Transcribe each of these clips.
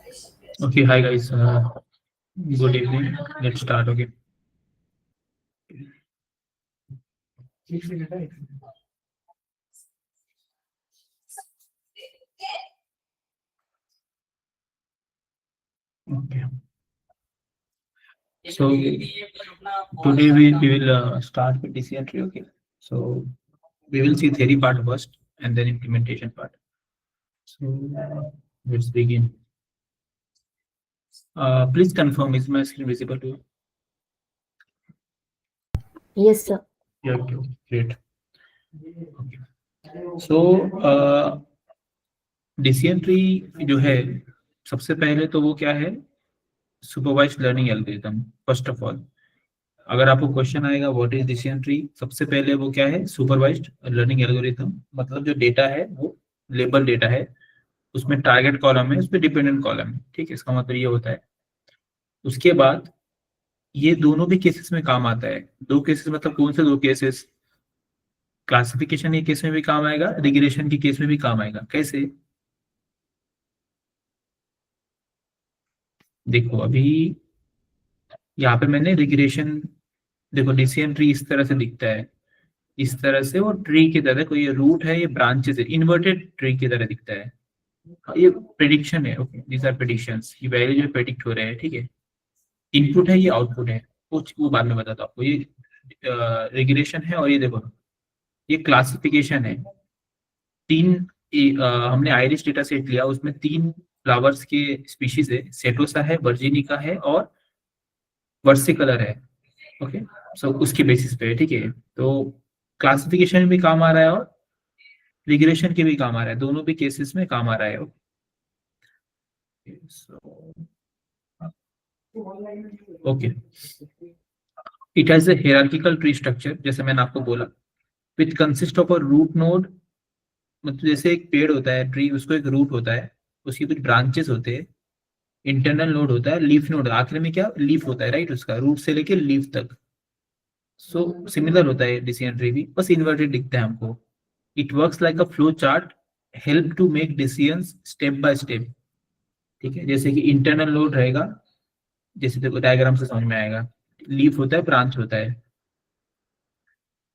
Okay, hi guys. Good evening. Let's start. Okay. Okay. So today we will start with decision tree. Okay. So we will see theory part first and then implementation part. So let's begin. Please confirm, is my screen visible to you? Yes, sir. Yeah. Okay. Great. Okay. So decision tree जो है सबसे पहले तो वो क्या है, supervised learning algorithm. First of all अगर आपको क्वेश्चन आएगा व्हाट इज डिसीजन ट्री, सबसे पहले वो क्या है, सुपरवाइज्ड लर्निंग एल्गोरिथम। मतलब जो डेटा है वो लेबल डेटा है, उसमें टारगेट कॉलम है, उसमें डिपेंडेंट कॉलम है। ठीक है, इसका मतलब ये होता है। उसके बाद ये दोनों भी केसेस में काम आता है। दो केसेस मतलब कौन से दो केसेस? क्लासिफिकेशन के केस में भी काम आएगा, रिग्रेशन के केस में भी काम आएगा। कैसे? देखो अभी यहाँ पे मैंने रिग्रेशन, देखो डिसीजन ट्री इस तरह से दिखता है, इस तरह से, और ट्री की तरह कोई रूट है, ये ब्रांचेस है, इन्वर्टेड ट्री की तरह दिखता है। ये प्रेडिक्शन है। ओके, दीज आर प्रेडिक्शंस, ये वैल्यू जो प्रेडिक्ट हो रहे हैं। ठीक है, इनपुट है, ये आउटपुट है, कुछ वो बाद में बताता हूँ आपको। ये रिग्रेशन है, और ये देखो ये क्लासिफिकेशन है। तीन हमने आयरिश डेटा सेट लिया, उसमें तीन फ्लावर्स के स्पीशीज है, सेटोसा है, वर्जिनिका है और वर्सिकलर है। ओके, सो उसके बेसिस पे। ठीक है, तो क्लासिफिकेशन में भी काम आ रहा है और रिग्रेशन के भी काम आ रहा है, दोनों भी केसेस में काम आ रहा है। Okay, it has a hierarchical tree structure, जैसे मैंने आपको बोला, which consist of a root node. मतलब जैसे एक पेड़ होता है, ट्री, उसको एक रूट होता है, उसकी कुछ ब्रांचेस होते हैं, इंटरनल नोड होता है, लीफ नोड, आखिर में क्या लीफ होता है, राइट, उसका रूट से लेके लीफ तक। सो सिमिलर होता है डिसीजन ट्री भी, बस इन्वर्टेड दिखता है हमको। It works like a flow chart, help to make decisions step by step. ठीक है, जैसे कि इंटरनल नोड रहेगा, जैसे देखो डायग्राम से समझ में आएगा, लीफ होता है, ब्रांच होता है।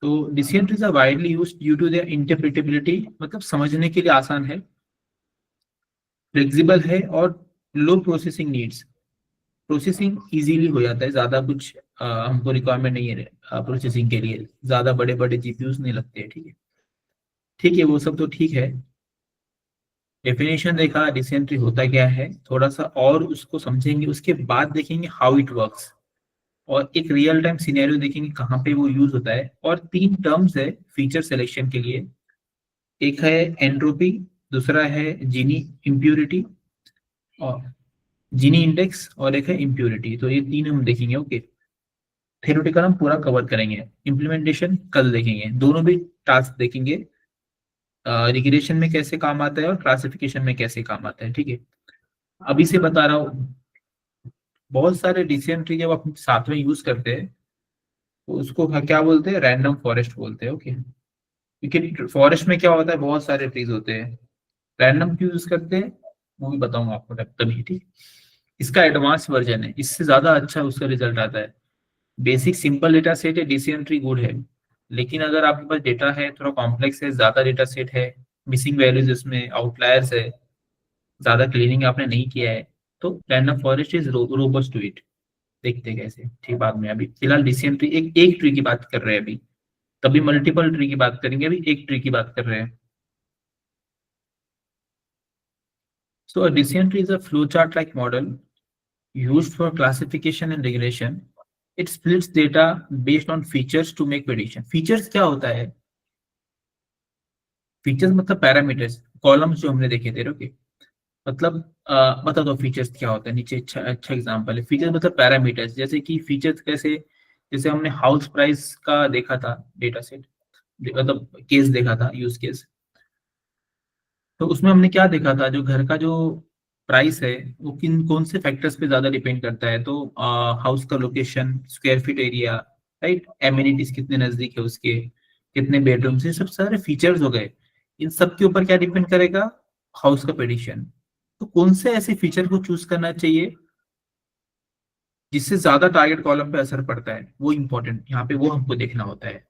तो decision trees are widely used due to their interpretability, मतलब समझने के लिए आसान है, फ्लेक्सिबल है, और low processing needs. Processing easily हो जाता है, ज्यादा कुछ हमको रिक्वायरमेंट नहीं है प्रोसेसिंग के लिए, ज्यादा बड़े बड़े जीपीयूज नहीं लगते हैं। ठीक है, ठीक है, वो सब तो ठीक है। डेफिनेशन देखा, डिसीजन ट्री होता क्या है, थोड़ा सा और उसको समझेंगे, उसके बाद देखेंगे हाउ इट वर्क्स, और एक रियल टाइम सिनेरियो देखेंगे कहाँ पे वो यूज होता है। और तीन टर्म्स है फीचर सिलेक्शन के लिए, एक है एंट्रोपी, दूसरा है जीनी इम्प्यूरिटी, और जीनी इंडेक्स, और एक है इम्प्यूरिटी। तो ये तीन हम देखेंगे। ओके, थ्योरेटिकल हम पूरा कवर करेंगे, इम्प्लीमेंटेशन कल देखेंगे, दोनों भी टास्क देखेंगे, रिग्रेशन में कैसे काम आता है और क्लासिफिकेशन में कैसे काम आता है। ठीक है, अभी से बता रहा हूँ, बहुत सारे डिसीजन ट्री जब आप साथ में यूज करते हैं तो उसको क्या बोलते हैं, रैंडम फॉरेस्ट बोलते हैं। ओके, क्योंकि फॉरेस्ट में क्या होता है, बहुत सारे ट्रीज होते हैं। रैंडम क्यों यूज करते हैं वो भी बताऊंगा आपको तभी। ठीक, इसका एडवांस वर्जन है, इससे ज्यादा अच्छा उसका रिजल्ट आता है। बेसिक सिंपल डेटा सेट है, डिसीजन ट्री गुड है। लेकिन अगर आपके पास डेटा है थोड़ा कॉम्प्लेक्स है, ज्यादा डेटा सेट है, मिसिंग वैल्यूज इसमें, आउटलायर्स है, ज्यादा क्लीनिंग आपने नहीं किया है, तो random forest is robust to it. देखते हैं कैसे, ठीक, बाद में। अभी फिलहाल डिसीजन ट्री एक ट्री की बात कर रहे हैं अभी, तभी मल्टीपल ट्री की बात करेंगे, अभी एक ट्री की बात कर रहे हैं। So a decision tree is a flowchart-like model used for classification and regulation. It splits data based on features to make prediction. Features क्या होता है? Features मतलब पैरामीटर्स, कॉलम्स जो हमने देखे थे। ओके, मतलब बता दो फीचर्स क्या होता है, नीचे अच्छा अच्छा एग्जांपल है। फीचर्स मतलब पैरामीटर्स, जैसे कि फीचर्स कैसे, जैसे हमने हाउस प्राइस का देखा था डेटा सेट, मतलब केस देखा था, यूज केस। तो उसमें हमने क्या देखा था, जो घर का जो प्राइस है वो किन कौन से फैक्टर्स पे ज्यादा डिपेंड करता है। तो हाउस का location, square feet area, right, amenities कितने नजदीक है उसके, कितने बेडरूम्स, ये सब सारे फीचर्स हो गए। इन सब के ऊपर क्या डिपेंड करेगा, हाउस का प्रेडिक्शन। तो कौन से ऐसे फीचर को चूज करना चाहिए जिससे ज्यादा टारगेट कॉलम पे असर पड़ता है, वो इंपॉर्टेंट यहाँ पे वो हमको देखना होता है।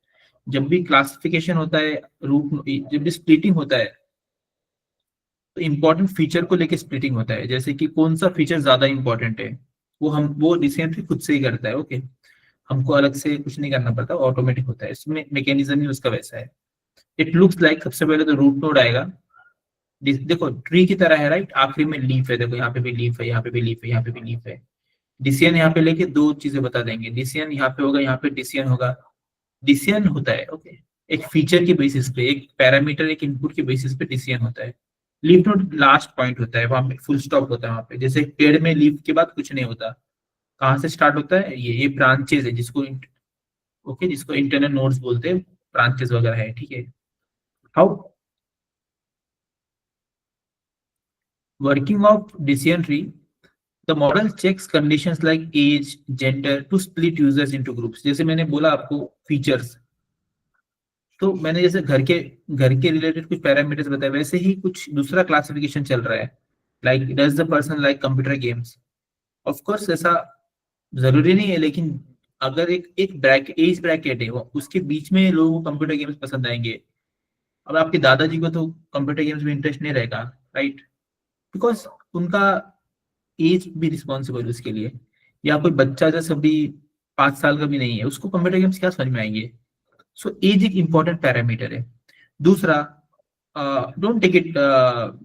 जब भी क्लासिफिकेशन होता है, रूट जब भी स्प्लिटिंग होता है, तो इंपॉर्टेंट फीचर को लेके स्प्लिटिंग होता है, जैसे कि कौन सा फीचर ज्यादा इंपॉर्टेंट है, वो डिसीजन ट्री खुद से ही करता है। ओके, हमको अलग से कुछ नहीं करना पड़ता, ऑटोमेटिक होता है, इसमें मैकेनिज्म ही उसका वैसा है। इट लुक्स लाइक, सबसे पहले तो रूट नोड आएगा, देखो ट्री की तरह है राइट, आखिरी में लीफ है, देखो यहाँ पे भी लीफ है, यहाँ पे भी लीफ है, यहाँ पे भी लीफ है। डिसीजन यहाँ पे लेके दो चीजें बता देंगे, डिसीजन यहाँ पे होगा, यहाँ पे डिसीजन होगा। डिसीजन होता है ओके, एक फीचर की बेसिस पे, एक पैरामीटर, एक इनपुट की बेसिस पे डिसीजन होता है। लीफ नोड लास्ट पॉइंट होता है, वहां पे फुल स्टॉप होता है, वहां पे जैसे पेड़ में लीफ के बाद कुछ नहीं होता। कहाँ से स्टार्ट होता है, ये ब्रांचेस है, जिसको ओके, जिसको इंटरनल नोड्स बोलते हैं, ब्रांचेस वगैरह है, ठीक है। How working of decision tree, the model checks conditions like age, gender to split users into groups. जैसे मैंने बोला आपको फीचर्स, तो मैंने जैसे घर के रिलेटेड कुछ पैरामीटर्स बताए, वैसे ही कुछ दूसरा क्लासिफिकेशन चल रहा है, like does the person like computer games. Of course ऐसा जरूरी नहीं है, लेकिन अगर एक एक ब्रैकेट, एज ब्रैकेट है, उसके बीच में लोगों को कंप्यूटर गेम्स पसंद आएंगे। अब आपके दादाजी को तो कंप्यूटर गेम्स में इंटरेस्ट नहीं रहेगा, राइट, बिकॉज उनका एज भी रिस्पॉन्सिबल उसके लिए। या कोई बच्चा जैसे अभी 5 साल का भी नहीं है, उसको कंप्यूटर गेम्स क्या समझ में आएंगे। सो एज एक इंपॉर्टेंट पैरामीटर है। दूसरा, don't take it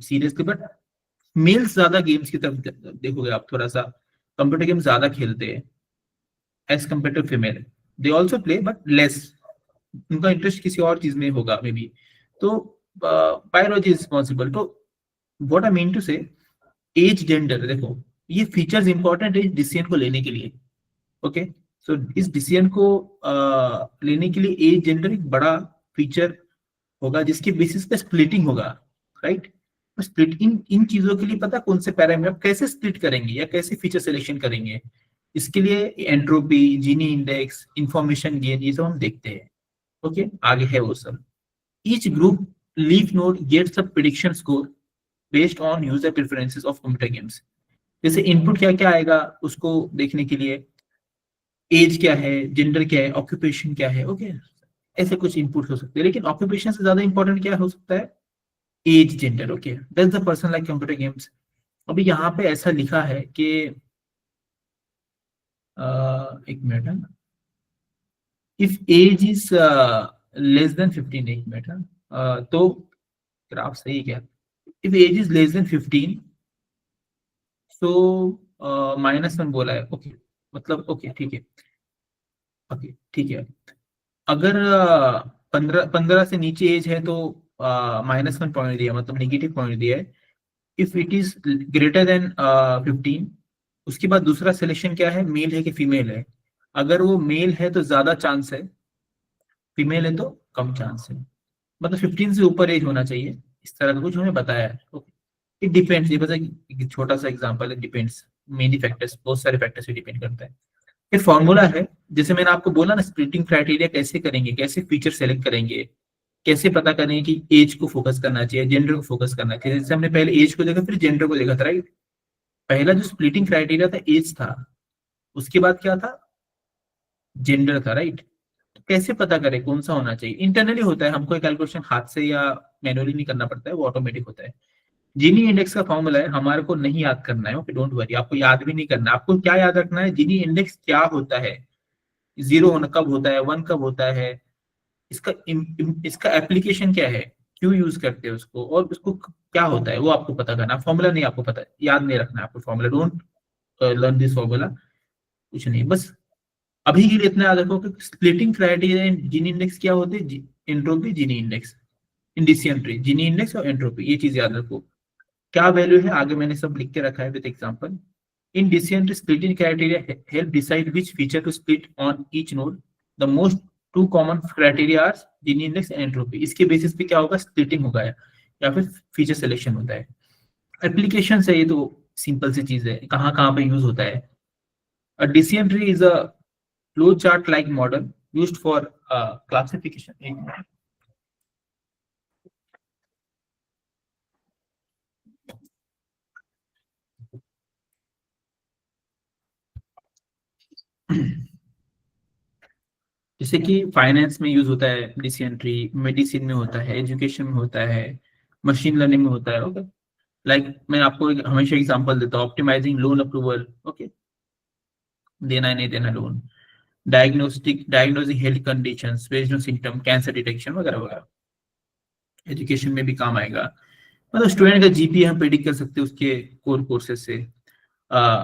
seriously, but males ज्यादा गेम्स की तरफ देखोगे आप, थोड़ा सा कंप्यूटर गेम ज्यादा खेलते हैं as compare to female. They also play but less, उनका इंटरेस्ट किसी और चीज में होगा मे बी। तो बायोलॉजी इज रिस्पॉन्सिबल। तो what I mean to say, age, gender, देखो ये फीचर्स इंपॉर्टेंट है डिसीजन को लेने के लिए। ओके, सो इस डिसीजन को लेने के लिए एज, जेंडर एक बड़ा फीचर होगा, जिसके बेसिस पे स्प्लिटिंग होगा, राइट। स्प्लिट इन इन चीजों के लिए पता कौन से पैरामीटर कैसे स्प्लिट करेंगे या कैसे फीचर सिलेक्शन करेंगे, इसके लिए एंट्रोपी, जीनी इंडेक्स, इंफॉर्मेशन गेन, ये सब हम देखते हैं। ओके, आगे है वो सब। Each group leaf node gets a prediction score based on user preferences of computer games. जैसे इनपुट क्या क्या आएगा उसको देखने के लिए, एज क्या है, जेंडर क्या है, ऑक्यूपेशन क्या है, ओके, ऐसे कुछ इनपुट हो सकते हैं। लेकिन ऑक्यूपेशन से ज्यादा इंपॉर्टेंट क्या हो सकता है, age, gender. Okay, does the person like computer games. अभी यहाँ पे ऐसा लिखा है कि एक मिनट है, if age is less than 15, एक मिनट है, तो ग्राफ सही क्या, if age is less than 15, so -1 बोला है। ओके, मतलब ओके ठीक है, ओके ठीक है। अगर 15 से नीचे एज है तो -1 पॉइंट दिया, मतलब नेगेटिव पॉइंट दिया है। If it is greater than 15, उसके बाद दूसरा सिलेक्शन क्या है, मेल है कि फीमेल है। अगर वो मेल है तो ज्यादा चांस है, फीमेल है तो कम चांस है। मतलब 15 से ऊपर एज होना चाहिए, इस तरह का कुछ उन्होंने बताया है। इट डिपेंड्स, ये पता है कि छोटा सा एग्जांपल है, डिपेंड्स, मेनी फैक्टर्स, बहुत सारे फैक्टर्स पे डिपेंड करता है। एक फॉर्मूला है, जैसे मैंने आपको बोला ना, स्प्लिटिंग क्राइटेरिया कैसे करेंगे, कैसे फीचर सेलेक्ट करेंगे, कैसे पता करें कि एज को फोकस करना चाहिए, जेंडर को फोकस करना चाहिए। जैसे हमने पहले एज को देखा, फिर जेंडर को देखा था, राइट। पहला जो स्प्लिटिंग क्राइटेरिया था एज था, उसके बाद क्या था, जेंडर था, राइट। तो कैसे पता करें कौन सा होना चाहिए, इंटरनली होता है, हमको कैलकुलेशन हाथ से या मैनुअली नहीं करना पड़ता है, वो ऑटोमेटिक होता है। जीनी इंडेक्स का फॉर्मूला है, हमारे को नहीं याद करना है, ओके डोंट वरी, आपको याद भी नहीं करना। आपको क्या याद रखना है, जीनी इंडेक्स क्या होता है, जीरो कब होता है, 1 कब होता है, इसका इसका एप्लीकेशन क्या है, क्यों यूज करते हैं उसको, और उसको क्या होता है, वो आपको पता करना। फॉर्मूला नहीं आपको पता, याद नहीं रखना है आपको formula, don't learn this formula, कुछ नहीं, बस अभी के लिए इतना याद रखो कि स्प्लिटिंग क्राइटेरिया जीनी इंडेक्स क्या होते हैं, एंट्रोपी, जीनी इंडेक्स, इंडिसियंट्री, जीनी इंडेक्स और एंट्रोपी, ये चीज याद रखो। क्या वैल्यू है आगे मैंने सब लिख के रखा है with example. In decision splitting criteria help decide which feature to split on each node. The most two common criteria are Gini index and entropy. इसके बेसिस पे क्या होगा, स्प्लिटिंग होगा या फिर फीचर सिलेक्शन होता है। एप्लीकेशन से ये तो सिंपल सी चीज है, कहाँ कहाँ पे यूज होता है। A decision tree is a flow chart like model used for classification. जैसे कि फाइनेंस में यूज होता है डिसीजन ट्री, मेडिसिन में होता है, एजुकेशन में होता है, मशीन लर्निंग में होता है। ओके, लाइक मैं आपको हमेशा एग्जांपल देता हूँ, ऑप्टिमाइजिंग लोन अप्रूवल, ओके, देना है नहीं देना loan, diagnosing health conditions based on symptom, cancer detection वगैरह वगैरह। एजुकेशन में भी काम आएगा, मतलब स्टूडेंट का जीपीए हम प्रेडिक्ट कर सकते हैं उसके कोर कोर्सेज से।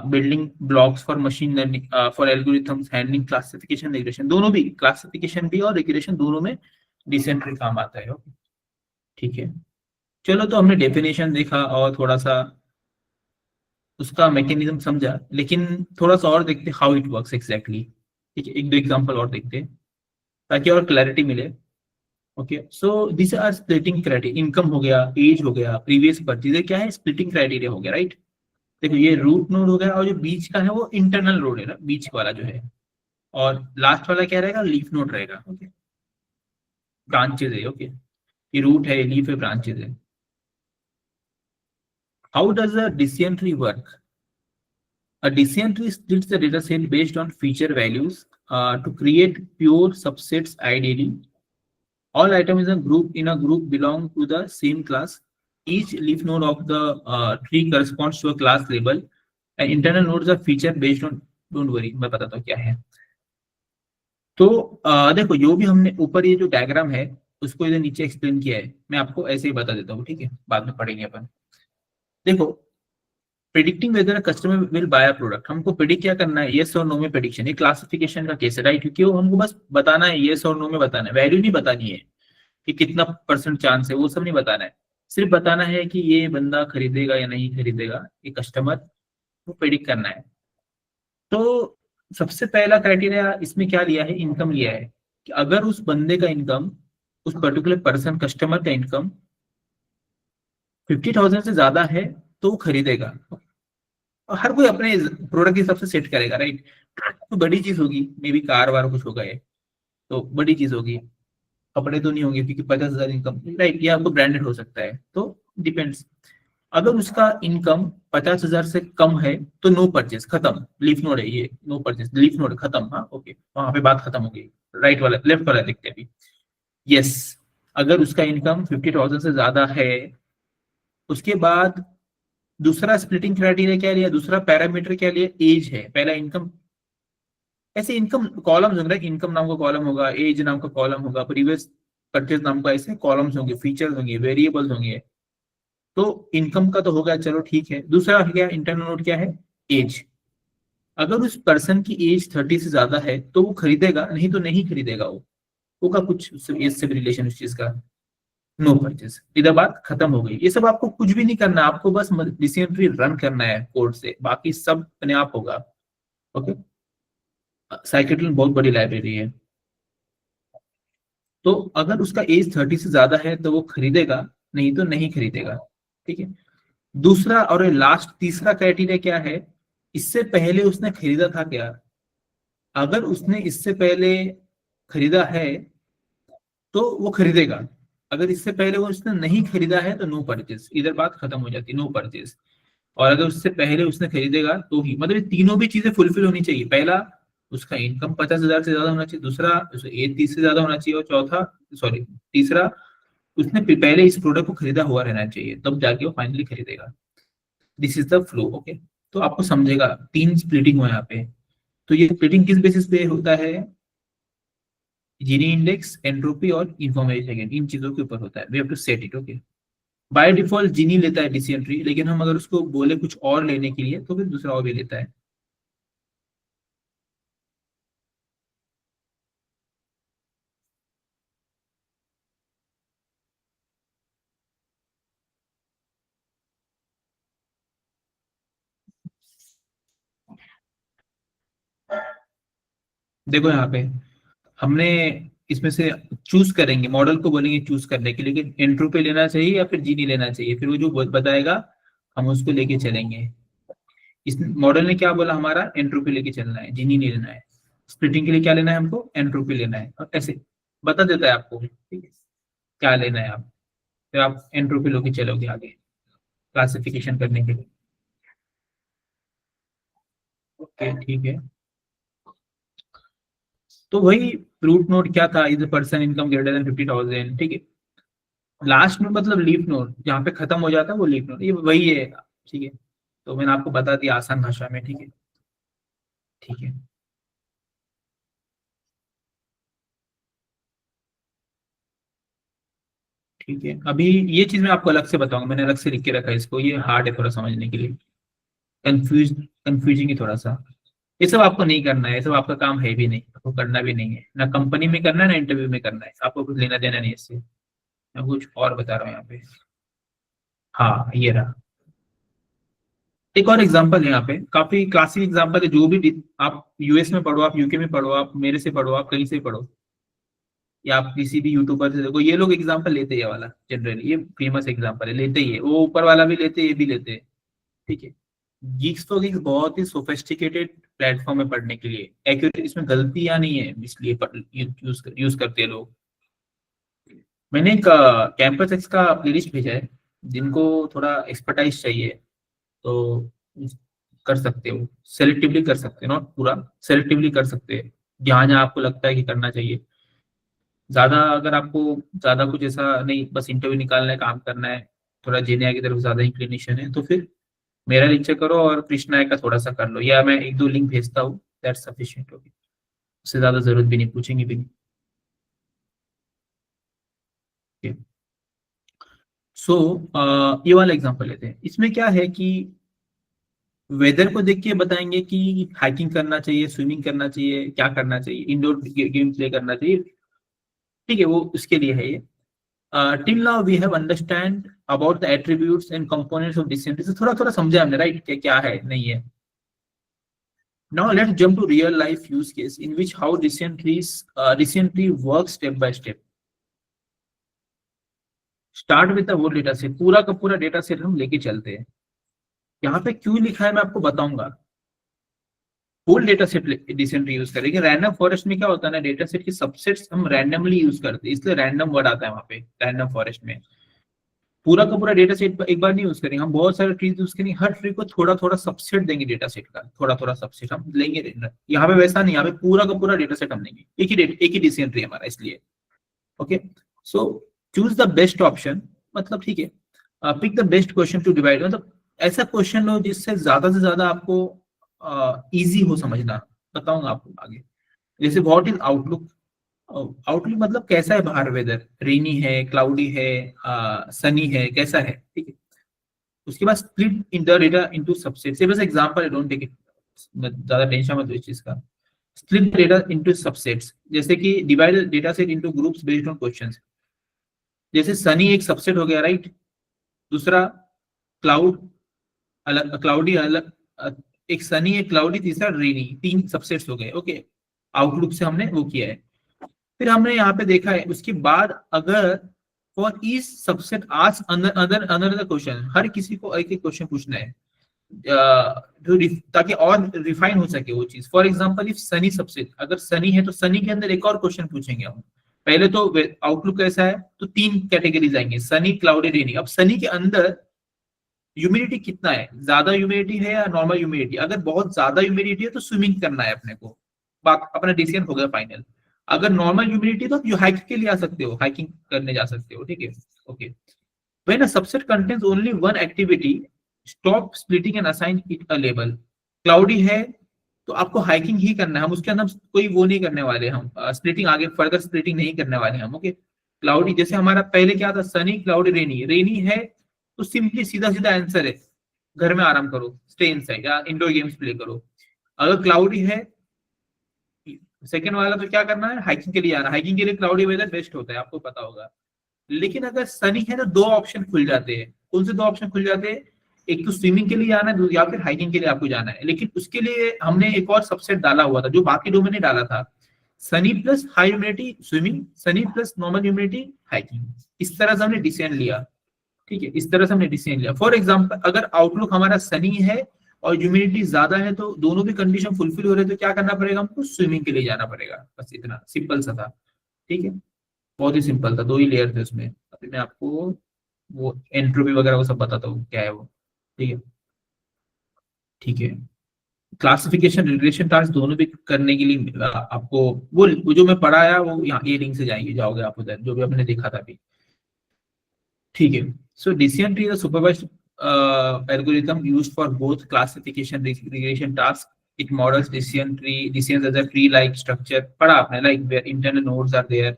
Building blocks for machine learning, for algorithms handling classification regression, दोनों भी क्लासिफिकेशन भी और रिग्रेशन दोनों में डिसेंट्री काम आता है। ओके, ठीक है। चलो, तो हमने डेफिनेशन देखा और थोड़ा सा उसका मैकेनिज्म समझा, लेकिन थोड़ा सा और देखते हाउ इट वर्क्स एग्जैक्टली। ठीक है, एक दो एग्जांपल और देखते हैं ताकि और क्लैरिटी मिले। Okay, so this are splitting criteria, income हो गया, एज हो गया, प्रीवियस परचेज, क्या है स्प्लिटिंग क्राइटेरिया हो गया, राइट। देखो ये रूट नोड हो गया, और जो बीच का है वो इंटरनल नोड है ना, बीच वाला जो है। और लास्ट वाला क्या रहेगा, लीफ नोड रहेगा। ओके, ब्रांचेज है। ओके, ये रूट है, लीफ है, ब्रांचेज है। How does a decision tree work? A decision tree splits the data set based on feature values to create pure subsets ideally. All items in a group belong to the same class. Each leaf node of the tree corresponds to a class label. And internal nodes are feature based on. Don't worry, मैं बताता हूँ क्या है। तो देखो, जो भी हमने ऊपर ये जो डायग्राम है उसको इधर नीचे एक्सप्लेन किया है, मैं आपको ऐसे ही बता देता हूँ, ठीक है, बाद में पढ़ेंगे अपन। देखो, predicting whether customer will buy a product, हमको प्रिडिक्ट क्या करना है, येस और नो में प्रिडिक्शन, ये क्लासिफिकेशन का केस है, राइट, क्योंकि वो हमको बस बताना है, येस और नो में बताना है, वैल्यू नहीं बतानी है कि कितना परसेंट चांस है, वो सब नहीं बताना है। सिर्फ बताना है कि ये बंदा खरीदेगा या नहीं खरीदेगा, ये कस्टमर, वो प्रिडिक्ट करना है। तो सबसे पहला क्राइटेरिया इसमें क्या लिया है, इनकम लिया है, कि अगर उस बंदे का इनकम, उस पर्टिकुलर पर्सन कस्टमर का इनकम 50,000 से ज्यादा है तो वो खरीदेगा। और हर कोई अपने प्रोडक्ट के हिसाब से सेट करेगा, राइट। तो बड़ी चीज होगी, मे बी कार वार कुछ होगा ये, तो बड़ी चीज होगी, कपड़े तो नहीं होंगे क्योंकि 50,000 इनकम, राइट, ये आपको ब्रांडेड हो सकता है, तो डिपेंड्स। अगर उसका इनकम 50,000 से कम है तो नो परचेज, खत्म, लीफ नोड है ये, नो परचेज, लीफ नोड खत्म। हाँ, ओके, वहां पे बात खत्म हो गई। राइट वाला, लेफ्ट वाला देखते हैं अभी। यस, अगर उसका इनकम 50,000 से ज्यादा है, उसके बाद दूसरा स्प्लिटिंग क्राइटेरिया क्या लिया, दूसरा पैरामीटर क्या लिया, एज है, पहला इनकम। ऐसे इनकम कॉलम्स होंगे, इनकम नाम का कॉलम होगा, एज नाम का कॉलम होगा, प्रीवियस परचेज नाम का, ऐसे कॉलम्स होंगे, फीचर्स होंगे, वेरिएबल्स होंगे। तो इनकम का तो हो गया, चलो ठीक है। दूसरा क्या, इंटरनल नोट क्या है, एज। अगर उस पर्सन की एज 30 से ज्यादा है तो वो खरीदेगा, नहीं तो नहीं खरीदेगा वो, होगा कुछ एज से रिलेशन उस चीज का, नो परचेज, इधर बात खत्म हो गई। ये सब आपको कुछ भी नहीं करना, आपको बस डिसीजन ट्री रन करना है कोड से, बाकी सब अपने आप होगा। ओके, साइकिट्रिन बहुत बड़ी लाइब्रेरी है। तो अगर उसका एज 30 से ज्यादा है तो वो खरीदेगा, नहीं तो नहीं खरीदेगा, ठीक है। दूसरा और लास्ट तीसरा क्राइटेरिया क्या है, इससे पहले उसने खरीदा था क्या। अगर उसने इससे पहले खरीदा है तो वो खरीदेगा, अगर इससे पहले वो उसने नहीं खरीदा है तो नो परचेज, इधर बात खत्म हो जाती है, नो परचेज। और अगर उससे पहले उसने खरीदेगा तो ही, मतलब ये तीनों भी चीजें फुलफिल होनी चाहिए। पहला, उसका इनकम 50,000 से ज्यादा होना चाहिए, दूसरा उसका एज 30 से ज्यादा होना चाहिए, और चौथा, सॉरी, तीसरा, उसने पहले इस प्रोडक्ट को खरीदा हुआ रहना चाहिए, तब जाके वो फाइनली खरीदेगा। This is the flow. Okay, तो आपको समझेगा तीन स्प्लिटिंग हो यहाँ पे। तो ये स्प्लिटिंग किस बेसिस पे होता है, जीनी इंडेक्स, एंट्रोपी और इन्फॉर्मेशन, इन चीजों के ऊपर होता है, we have to set it. Okay, by default Gini लेता है डिसीजन ट्री, लेकिन हम अगर उसको बोले कुछ और लेने के लिए तो फिर दूसरा और भी लेता है। देखो यहाँ पे हमने इसमें से चूज करेंगे, मॉडल को बोलेंगे चूज करने के लिए कि एंट्रोपी लेना चाहिए या फिर जीनी लेना चाहिए, फिर वो जो बताएगा हम उसको लेके चलेंगे। इस मॉडल ने क्या बोला, हमारा एंट्रोपी लेके चलना है, जीनी नहीं लेना है। स्प्लिटिंग के लिए क्या लेना है हमको, एंट्रोपी लेना है, और ऐसे बता देता है आपको, ठीक है, क्या लेना है आप, फिर आप एंट्रोपी लेके चलोगे आगे क्लासिफिकेशन करने के लिए। ओके, ठीक है। तो वही रूट नोड क्या था, is person income greater than 50,000, ठीक है। लास्ट नोड मतलब लीफ नोड, जहाँ पे खत्म हो जाता है वो लीफ नोड, ये वही है, ठीक है। तो मैंने आपको बता दिया आसान भाषा में, ठीक है। ठीक है। ठीक है, अभी ये चीज मैं आपको अलग से बताऊंगा, मैंने अलग से लिख के रखा है इसको, ये हार्ड है थोड़ा समझने के लिए, कंफ्यूजिंग है थोड़ा सा। ये सब आपको नहीं करना है, ये सब आपका काम है भी नहीं, आपको करना भी नहीं है, ना कंपनी में करना है ना इंटरव्यू में करना है, आपको कुछ लेना देना नहीं है इससे। मैं कुछ और बता रहा हूँ यहाँ पे। हाँ ये रहा, एक और एग्जांपल है यहाँ पे, काफी क्लासिक एग्जांपल है, जो भी आप यूएस में पढ़ो, आप यूके में पढ़ो, आप मेरे से पढ़ो, आप कहीं से पढ़ो, या आप किसी भी यूट्यूबर से देखो, ये लोग एग्जांपल लेते हैं, ये वाला जनरली ये फेमस एग्जांपल है, लेते ही है वो, ऊपर वाला भी लेते हैं, ये भी लेते हैं, ठीक है। गीक्स तो गीक्स बहुत ही सोफिस्टिकेटेड प्लेटफॉर्म है पढ़ने के लिए, एक्यूरेट इसमें गलतियां नहीं है, इसलिए यूज करते हैं लोग। मैंने एक कैंपस एक्स का प्लेलिस्ट भेजा है, जिनको थोड़ा एक्सपर्टाइज चाहिए तो कर सकते हो, सेलेक्टिवली कर सकते हैं, नॉट पूरा, सेलेक्टिवली कर सकते हैं, जहाँ जहाँ आपको लगता है कि करना चाहिए। ज्यादा अगर आपको ज्यादा कुछ ऐसा नहीं, बस इंटरव्यू निकालना है, काम करना है, थोड़ा जीनिया की तरफ ज्यादा इंक्लिनेशन है, तो फिर मेरा लेक्चर करो और कृष्णा का थोड़ा सा कर लो, या मैं एक दो लिंक भेजता हूँ, दैट्स सफिशिएंट होगी, उससे ज्यादा जरूरत भी नहीं, पूछेंगे भी नहीं। सो ये वाला एग्जांपल लेते हैं, इसमें क्या है कि वेदर को देख के बताएंगे कि हाइकिंग करना चाहिए, स्विमिंग करना चाहिए, क्या करना चाहिए, इंडोर गेम प्ले करना चाहिए, ठीक है, वो उसके लिए है ये। Till now we have understand about the attributes and components of decision tree, थोड़ा थोड़ा समझा हमने, राइट, क्या क्या है नहीं है। Now let's jump to real life use case in which how recently works step by step. Start with the whole data set, पूरा का पूरा डेटा सेट हम लेके चलते हैं। यहाँ पे क्यों लिखा है मैं आपको बताऊंगा। Whole data set recently use करेंगे, रैंडम फॉरेस्ट में क्या होता है ना, डेटा सेट के सबसेट्स हम रैंडमली यूज करते हैं, इसलिए रैंडम वर्ड आता है वहाँ पे रैंडम फॉरेस्ट में। पूरा का पूरा डेटा सेट एक बार नहीं यूज करेंगे, हम बहुत सारे ट्रीज यूज करेंगे, हर ट्री को थोड़ा थोड़ा सबसेट देंगे डेटा सेट का, थोड़ा थोड़ा सबसेट हम लेंगे। यहाँ पे वैसा नहीं, यहाँ पे पूरा का पूरा डेटा सेट हम लेंगे, एक ही डिसीजन ट्री हमारा, इसलिए okay. So choose the best option, मतलब ठीक है, pick the best question to divide, मतलब ऐसा क्वेश्चन लो जिससे ज्यादा से ज्यादा आपको इजी हो समझना, बताऊंगा आपको आगे। जैसे व्हाट इज आउटलुक, आउटलुक मतलब कैसा है बाहर वेदर, रेनी है, क्लाउडी है, सनी है, कैसा है, ठीक है। उसके बाद split in the data into subset, से बस एग्जांपल है, डोंट टेक इट, ज्यादा टेंशन मत लो इस चीज का। स्प्लिट डेटा इनटू सबसेट्स, जैसे कि divide data set into groups based on questions, जैसे सनी एक सबसेट हो गया, राइट। दूसरा क्लाउड अलग, क्लाउडी अलग, एक सनी एक क्लाउडी, तीसरा रेनी, तीन सबसेट्स हो गए, ओके। आउटलुक से हमने वो किया है। फिर हमने यहाँ पे देखा है, उसके बाद अगर for each subset ask another another question, हर किसी को एक एक क्वेश्चन पूछना है, ताकि और रिफाइन हो सके वो चीज। For example if Sunny subset, अगर सनी है तो सनी के अंदर एक और क्वेश्चन पूछेंगे हम। पहले तो आउटलुक कैसा है, तो तीन कैटेगरीज आएंगे, सनी क्लाउडी रेनी। अब सनी के अंदर ह्यूमिडिटी कितना है, ज्यादा ह्यूमिडिटी है या नॉर्मल ह्यूमिडिटी, अगर बहुत ज्यादा ह्यूमिडिटी है तो स्विमिंग करना है अपने को, बात अपना डिसीजन हो गया फाइनल। अगर नॉर्मल ह्यूमिडिटी तो जो हाइक के लिए आ सकते हो, हाइकिंग करने जा सकते हो, ठीक है, okay. When a subset contains only one activity, stop splitting and assign it a label. Cloudy है तो आपको हाइकिंग ही करना है, हम उसके अंदर कोई वो नहीं करने वाले, हम स्प्लिटिंग आगे फर्दर स्प्लिटिंग नहीं करने वाले हम, ओके। क्लाउडी जैसे हमारा पहले क्या था, सनी क्लाउडी रेनी, रेनी है तो सिंपली सीधा सीधा आंसर है, घर में आराम करो, स्टे इनसाइड या इंडोर गेम्स प्ले करो। अगर क्लाउडी है सेकंड वाला, तो क्या करना है, हाइकिंग के लिए आना, हाइकिंग के लिए क्लाउडी वेदर बेस्ट होता है, आपको पता होगा। लेकिन अगर सनी है तो दो ऑप्शन खुल जाते हैं, कौन से दो ऑप्शन खुल जाते हैं, एक तो स्विमिंग के लिए जाना है, या फिर हाइकिंग के लिए आपको जाना है। लेकिन उसके लिए हमने एक और सबसेट डाला हुआ था जो बाकी दो में नहीं डाला था, Sunny plus high humidity swimming, Sunny plus normal humidity hiking, इस तरह से हमने डिसीजन लिया, ठीक है, इस तरह से हमने डिसीजन लिया। फॉर एग्जाम्पल अगर आउटलुक हमारा सनी है और ह्यूमिडिटी ज्यादा है, तो दोनों भी कंडीशन फुलफिल हो रहे, तो क्या करना पड़ेगा हमको, स्विमिंग के लिए जाना पड़ेगा, बस इतना सिंपल सा था, ठीक है। बहुत ही सिंपल था, दो ही लेयर थे उसमें। अभी मैं आपको वो एंट्रोपी वगैरह वो सब बताता हूँ क्या है वो, ठीक है। ठीक है, क्लासिफिकेशन रिग्रेशन टास्क दोनों भी करने के लिए आपको वो जो मैं पढ़ाया वो यहाँ ये लिंक से जाओगे आप उधर जो भी आपने देखा था अभी, ठीक है। So decision tree is a supervised algorithm used for both classification regression task. It models decision tree decisions as a tree like structure, पढ़ा आपने, like where internal nodes are there,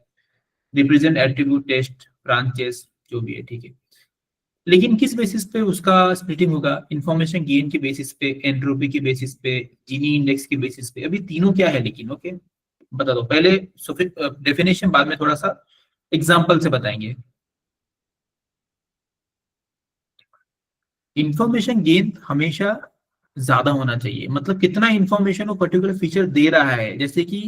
represent attribute test branches जो भी है, ठीक है। लेकिन किस basis पे उसका स्प्लिटिंग होगा? इंफॉर्मेशन गेन के बेसिस पे, एंट्रोपी के बेसिस पे, जीनी इंडेक्स के बेसिस पे। अभी तीनों क्या है लेकिन, ओके बता दो पहले, डेफिनेशन बाद में थोड़ा सा एग्जांपल से बताएंगे। इंफॉर्मेशन गेन हमेशा ज्यादा होना चाहिए, मतलब कितना इंफॉर्मेशन वो पर्टिकुलर फीचर दे रहा है। जैसे कि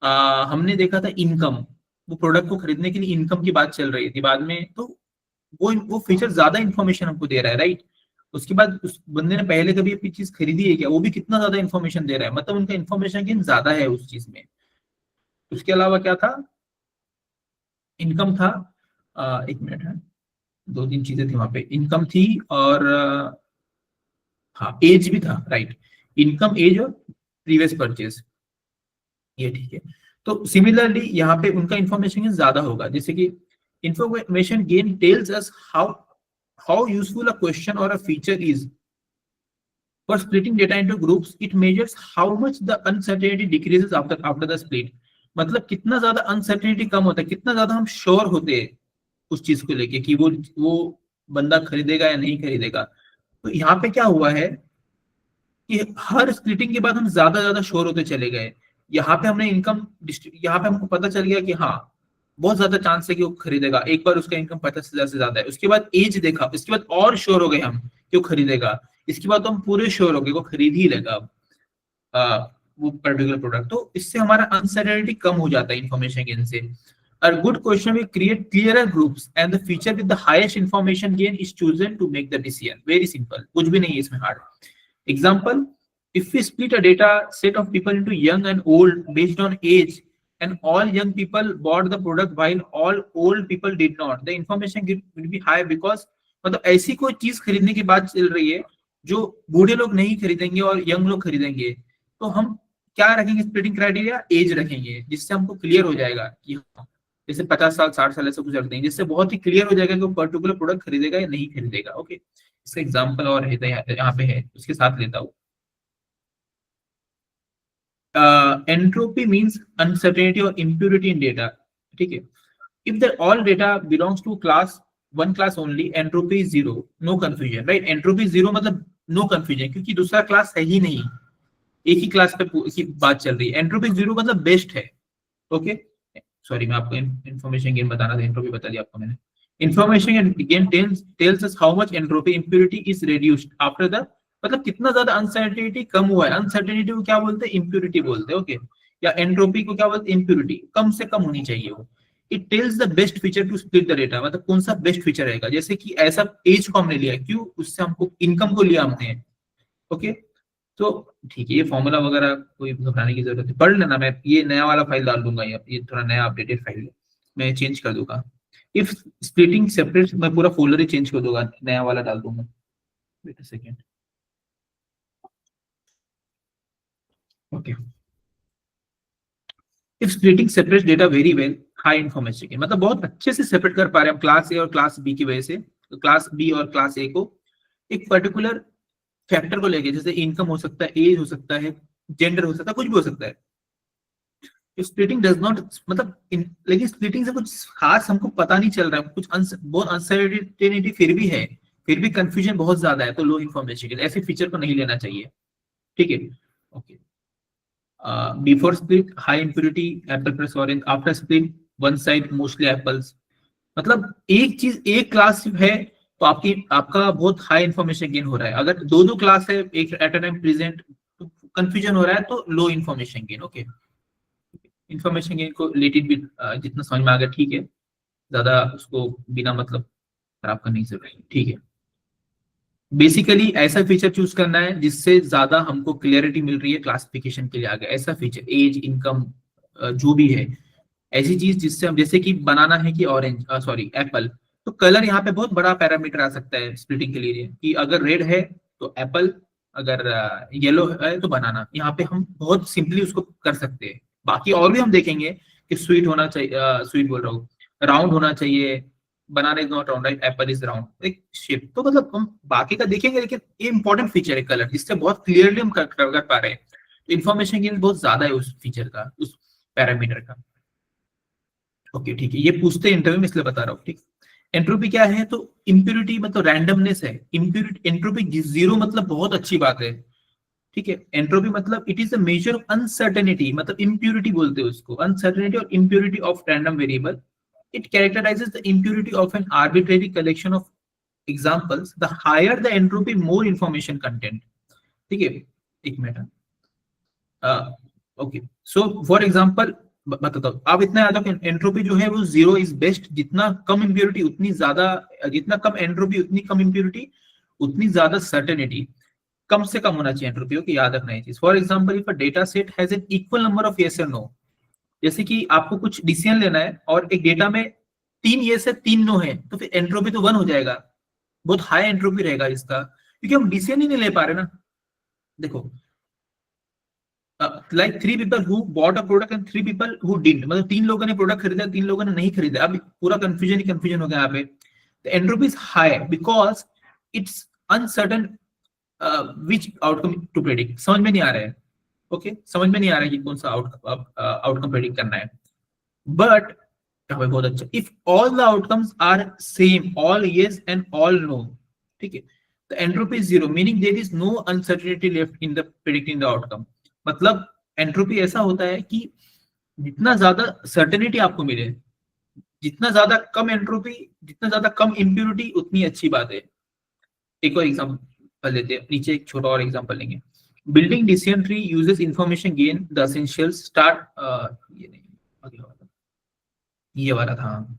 हमने देखा था इनकम, वो प्रोडक्ट को खरीदने के लिए इनकम की बात चल रही थी बाद में, तो वो फीचर ज्यादा इंफॉर्मेशन हमको दे रहा है, राइट। उसके बाद उस बंदे ने पहले कभी अपनी चीज खरीदी है क्या, वो भी कितना ज्यादा इंफॉर्मेशन दे रहा है, मतलब उनका इंफॉर्मेशन गेन ज्यादा है उस चीज में। उसके अलावा क्या था? इनकम था, एक मिनट है, दो तीन चीजें थी वहां पे, इनकम थी और हाँ एज भी था, राइट। इनकम, एज और प्रीवियस परचेज, ये ठीक है। तो सिमिलरली यहाँ पे उनका इंफॉर्मेशन गेन ज्यादा होगा, जैसे कि information gain tells us how useful a question और a feature is. For splitting data into groups, it measures how much the uncertainty decreases after the split. मतलब कितना ज्यादा अनसर्टेनिटी कम होता है, कितना ज्यादा हम श्योर होते हैं उस चीज को लेके कि वो बंदा खरीदेगा या नहीं खरीदेगा। तो यहाँ पे क्या हुआ है कि हर स्प्लिटिंग के बाद हम ज्यादा ज्यादा श्योर होते चले गए। यहाँ पे हमने इनकम, यहाँ पे हमको पता चल गया कि हाँ बहुत ज्यादा चांस है कि वो खरीदेगा, एक बार उसका इनकम 50,000 से ज्यादा है। उसके बाद एज देखा, उसके बाद और श्योर हो गए हम कि वो खरीदेगा। इसके बाद तो हम पूरे श्योर हो गए वो खरीद ही लेगा वो पर्टिकुलर प्रोडक्ट। तो इससे हमारा अनसर्टेनिटी कम हो जाता है इंफॉर्मेशन गेन से। A good question will create clearer groups and the feature with the highest information gain is chosen to make the decision. Very simple, कुछ भी नहीं है इसमें hard. Example, if we split a data set of people into young and old based on age and all young people bought the product while all old people did not, the information will be high because मतलब ऐसी कोई चीज खरीदने की बात चल रही है जो बूढ़े लोग नहीं खरीदेंगे और यंग लोग खरीदेंगे। तो हम क्या रखेंगे स्प्लिटिंग क्राइटेरिया? एज रखेंगे, जिससे हमको क्लियर हो जाएगा कि हाँ, जैसे 50 साल 60 साल ऐसा कुछ रख देंगे, जिससे बहुत ही क्लियर हो जाएगा कि वो पर्टिकुलर प्रोडक्ट खरीदेगा या नहीं खरीदेगा। ओके, इसका एग्जाम्पल और है यहाँ पे है, उसके साथ लेता हूँ। एंट्रोपी मीन्स अनसर्टेनिटी और इम्प्यूरिटी इन डेटा, ठीक है। If the all data belongs to class one class only, entropy is zero, no confusion, right. Entropy zero मतलब नो कंफ्यूजन, क्योंकि दूसरा क्लास है ही नहीं, एक ही क्लास पे की बात चल रही है। एंट्रोपी जीरो मतलब बेस्ट है, ओके। सॉरी मैं आपको इन्फॉर्मेशन गेन बताना था, एंट्रोपी बता दिया आपको मैंने। Information gain tells us how much entropy impurity is reduced after the, मतलब कितना ज्यादा अनसर्टेनिटी कम हुआ है। अनसर्टेनिटी को क्या बोलते हैं? इम्प्योरिटी बोलते हैं, ओके। या एंट्रोपी को क्या बोलते हैं? इम्प्योरिटी, कम से कम होनी चाहिए वो। It tells the best feature to split the data, मतलब कौन सा बेस्ट फीचर रहेगा। जैसे कि ऐसा एज को हमने लिया, क्यों? उससे हमको इनकम को लिया हमने, ओके। तो ठीक है, ये फॉर्मूला वगैरह कोई घबराने की जरूरत है, पढ़ लेना। मैं ये नया वाला फाइल डाल दूंगा, ये थोड़ा नया अपडेटेड फाइल है, मैं चेंज कर दूंगा। इफ स्प्लिटिंग सेपरेट, मैं पूरा फोल्डर ही चेंज कर दूंगा, नया वाला डाल दूंगा। Wait a second, okay. If splitting separate data very well, high information के, मतलब बहुत अच्छे से सेपरेट कर पा रहे हैं हम क्लास ए और क्लास बी की वजह से। तो क्लास बी और क्लास ए को एक पर्टिकुलर फैक्टर को लेके, जैसे इनकम हो सकता है, एज हो सकता है, जेंडर हो सकता है, कुछ भी हो सकता है। स्प्लिटिंग डज नॉट, मतलब लेकिन स्प्लिटिंग से कुछ खास हमको पता नहीं चल रहा है, कुछ बहुत अनसर्टेनिटी फिर भी है, फिर भी कंफ्यूजन बहुत ज्यादा है। तो लो इन्फॉर्मेशन के ऐसे फीचर को नहीं लेना चाहिए, ठीक है, okay. Before split high impurity Apple plus orange, after split one side mostly apples. मतलब एक चीज एक क्लास है तो आपका बहुत हाई इन्फॉर्मेशन गेन हो रहा है। अगर दो दो क्लास है एक एट अ टाइम प्रेजेंट, तो कंफ्यूजन हो रहा है, तो low information gain, okay. Information gain को रिलेटेड भी जितना समझ में आ गया, ठीक है, ज्यादा उसको बिना मतलब खराब करने की जरूरत नहीं, ठीक है। बेसिकली ऐसा फीचर चूज करना है जिससे ज्यादा हमको क्लियरिटी मिल रही है क्लासिफिकेशन के लिए आगे। ऐसा फीचर, एज, इनकम, जो भी है, ऐसी चीज जिससे हम, जैसे कि बनाना है कि ऑरेंज, सॉरी एप्पल, तो कलर यहाँ पे बहुत बड़ा पैरामीटर आ सकता है स्प्लिटिंग के लिए, कि अगर रेड है तो एप्पल, अगर येलो है तो बनाना। यहाँ पे हम बहुत सिंपली उसको कर सकते हैं। बाकी और भी हम देखेंगे कि स्वीट होना चाहिए, स्वीट बोल रहा हूँ, राउंड होना चाहिए। Banana is not round, right, apple is round, एक शेप। तो मतलब हम बाकी का देखेंगे, लेकिन ये इंपॉर्टेंट फीचर है कलर, जिससे बहुत क्लियरली हम कर पा रहे हैं। तो इन्फॉर्मेशन गेन बहुत ज्यादा है उस फीचर का, उस पैरामीटर का। ओके ठीक है, ये पूछते हैं इंटरव्यू में, इसलिए बता रहा हूँ। ठीक, एंट्रोपी क्या है? तो इम्प्यूरिटी मतलब रैंडमनेस है। इम्प्यूरिटी, एंट्रोपी जीरो मतलब बहुत अच्छी बात है। ठीक है, एंट्रोपी मतलब it is a measure of uncertainty, मतलब इम्प्यूरिटी बोलते हैं उसको, अनसर्टेनिटी और impurity of random variable. It characterises the impurity of an arbitrary collection of examples. The higher the entropy, more information content. ठीक है, एक मिनट। ओके, सो फॉर एग्जांपल बताता हूँ, आप इतना याद रखो, एंट्रोपी जो है वो जीरो इज बेस्ट। जितना कम इम्प्योरिटी उतनी ज्यादा, जितना कम एंट्रोपी उतनी कम इम्प्योरिटी, उतनी ज्यादा सर्टेनिटी। कम से कम होना चाहिए एंट्रोपी को, याद रखना है चीज। For example, if a data set has an equal number of yes and no, जैसे कि आपको कुछ डिसीजन लेना है और एक डेटा में 3 यस है 3 नो है, तो फिर एंट्रोपी तो 1 हो जाएगा। बहुत हाई एंट्रोपी रहेगा इसका, क्योंकि हम डिसीजन ही नहीं ले पा रहे ना। देखो, like 3 people who bought a product and 3 people who didn't, मतलब 3 लोगों ने प्रोडक्ट खरीदा, 3 लोगों ने नहीं खरीदा। अब पूरा कंफ्यूजन ही कंफ्यूजन हो गया यहाँ पे। The entropy is high because it's uncertain which outcome to predict. समझ में नहीं आ रहा है? ओके, समझ में नहीं आ रहा है कि कौन सा आउटकम प्रेडिक्ट करना है। बट बहुत अच्छा, if all the outcomes are same, all yes and all no, ठीक है, the entropy is zero, meaning there is no uncertainty left in the predicting the outcome. मतलब एंट्रोपी ऐसा होता है कि जितना ज्यादा सर्टेनिटी आपको मिले, जितना ज्यादा कम एंट्रोपी, जितना ज्यादा कम इम्प्यूरिटी, उतनी अच्छी बात है। एक और एग्जांपल लेते हैं, नीचे एक छोटा और एग्जांपल लेंगे। Building decision tree uses information gain the essentials start, ये नहीं, आगे वाला, ये वाला था।